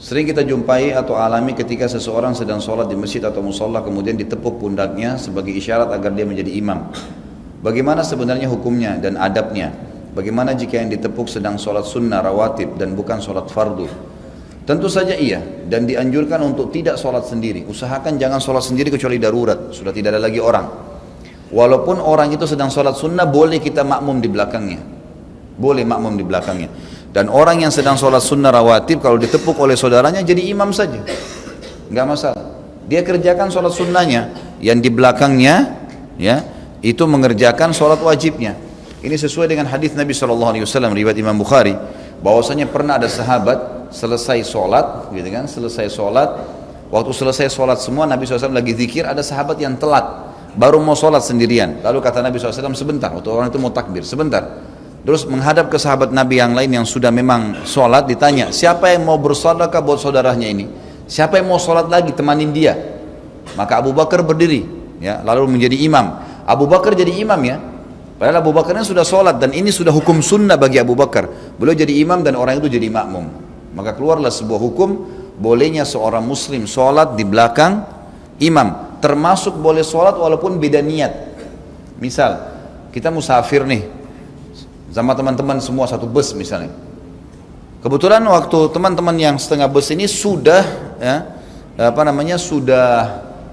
Sering kita jumpai atau alami ketika seseorang sedang sholat di masjid atau musola kemudian ditepuk pundaknya sebagai isyarat agar dia menjadi imam. Bagaimana sebenarnya hukumnya dan adabnya? Bagaimana jika yang ditepuk sedang sholat sunnah rawatib dan bukan sholat fardu? Tentu saja iya, dan dianjurkan untuk tidak sholat sendiri. Usahakan jangan sholat sendiri kecuali darurat, sudah tidak ada lagi orang. Walaupun orang itu sedang sholat sunnah, boleh kita makmum di belakangnya. Boleh makmum di belakangnya. Dan orang yang sedang sholat sunnah rawatib kalau ditepuk oleh saudaranya jadi imam saja, nggak masalah. Dia kerjakan sholat sunnahnya, yang di belakangnya ya itu mengerjakan sholat wajibnya. Ini sesuai dengan hadis Nabi SAW riwayat Imam Bukhari, bahwasanya pernah ada sahabat selesai sholat, gitu kan? Selesai sholat, waktu selesai sholat semua Nabi SAW lagi zikir, ada sahabat yang telat, baru mau sholat sendirian. Lalu kata Nabi SAW sebentar, waktu orang itu mau takbir, sebentar. Terus menghadap ke sahabat Nabi yang lain yang sudah memang sholat, ditanya, siapa yang mau bersedekah buat saudaranya ini? Siapa yang mau sholat lagi, temanin dia? Maka Abu Bakar berdiri, ya, lalu menjadi imam. Abu Bakar jadi imam ya, padahal Abu Bakar sudah sholat dan ini sudah hukum sunnah bagi Abu Bakar. Beliau jadi imam dan orang itu jadi makmum. Maka keluarlah sebuah hukum, bolehnya seorang muslim sholat di belakang imam. Termasuk boleh sholat walaupun beda niat. Misal, kita musafir nih, sama teman-teman semua satu bus misalnya. Kebetulan waktu teman-teman yang setengah bus ini sudah ya,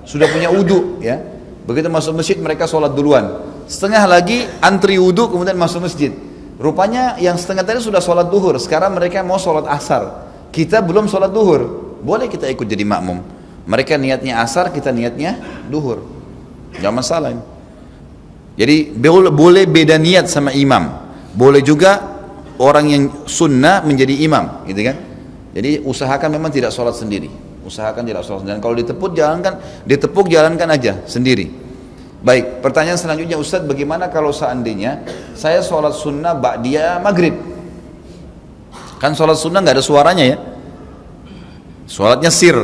sudah punya wudu ya. Begitu masuk masjid mereka sholat duluan. Setengah lagi antri wudu kemudian masuk masjid. Rupanya yang setengah tadi sudah sholat duhur. Sekarang mereka mau sholat asar. Kita belum sholat duhur. Boleh kita ikut jadi makmum. Mereka niatnya asar, kita niatnya duhur. Gak masalah ini. Jadi boleh beda niat sama imam. Boleh juga orang yang sunnah menjadi imam, gitu kan? Jadi usahakan memang tidak sholat sendiri. Usahakan tidak sholat sendiri. Dan kalau ditepuk jalankan aja sendiri. Baik, pertanyaan selanjutnya, Ustaz, bagaimana kalau seandainya saya sholat sunnah ba'diyah maghrib? Kan sholat sunnah nggak ada suaranya ya? Sholatnya sir.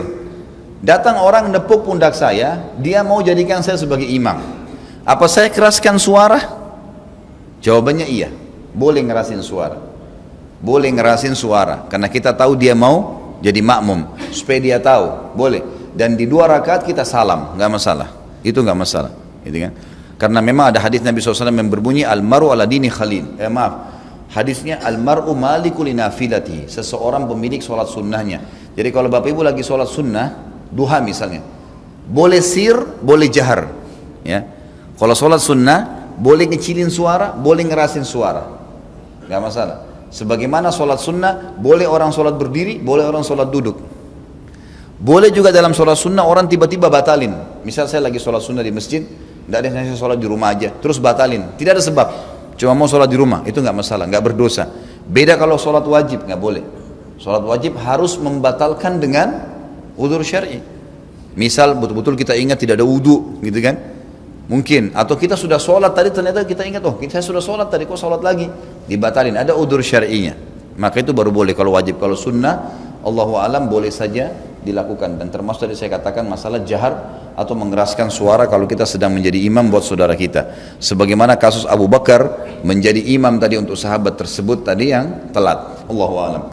Datang orang nepuk pundak saya, dia mau jadikan saya sebagai imam. Apa saya keraskan suara? Jawabannya iya. Boleh ngerasin suara, boleh ngerasin suara, karena kita tahu dia mau jadi makmum, supaya dia tahu, boleh. Dan di 2 rakaat kita salam, nggak masalah, itu nggak masalah, gitu kan? Karena memang ada hadis Nabi SAW yang berbunyi al-maru ala dini khalil, hadisnya al-maru maliku li nafilati, seseorang pemilik sholat sunnahnya. Jadi kalau bapak ibu lagi sholat sunnah, duha misalnya, boleh sir, boleh jahar, ya. Kalau sholat sunnah, boleh ngecilin suara, boleh ngerasin suara. Gak masalah. Sebagaimana sholat sunnah, boleh orang sholat berdiri, boleh orang sholat duduk. Boleh juga dalam sholat sunnah orang tiba-tiba batalin. Misal saya lagi sholat sunnah di masjid, tidak ada yang saya sholat di rumah aja, terus batalin, tidak ada sebab, cuma mau sholat di rumah, itu gak masalah, gak berdosa. Beda kalau sholat wajib, gak boleh. Sholat wajib harus membatalkan dengan udzur syar'i. Misal betul-betul kita ingat tidak ada wudu, gitu kan? Mungkin, atau kita sudah sholat tadi ternyata kita ingat, oh saya sudah sholat tadi kok sholat lagi, dibatalin, ada udzur syar'inya, maka itu baru boleh. Kalau wajib, kalau sunnah Allahu a'lam boleh saja dilakukan. Dan termasuk tadi saya katakan masalah jahar atau mengeraskan suara kalau kita sedang menjadi imam buat saudara kita, sebagaimana kasus Abu Bakar menjadi imam tadi untuk sahabat tersebut tadi yang telat. Allahu a'lam.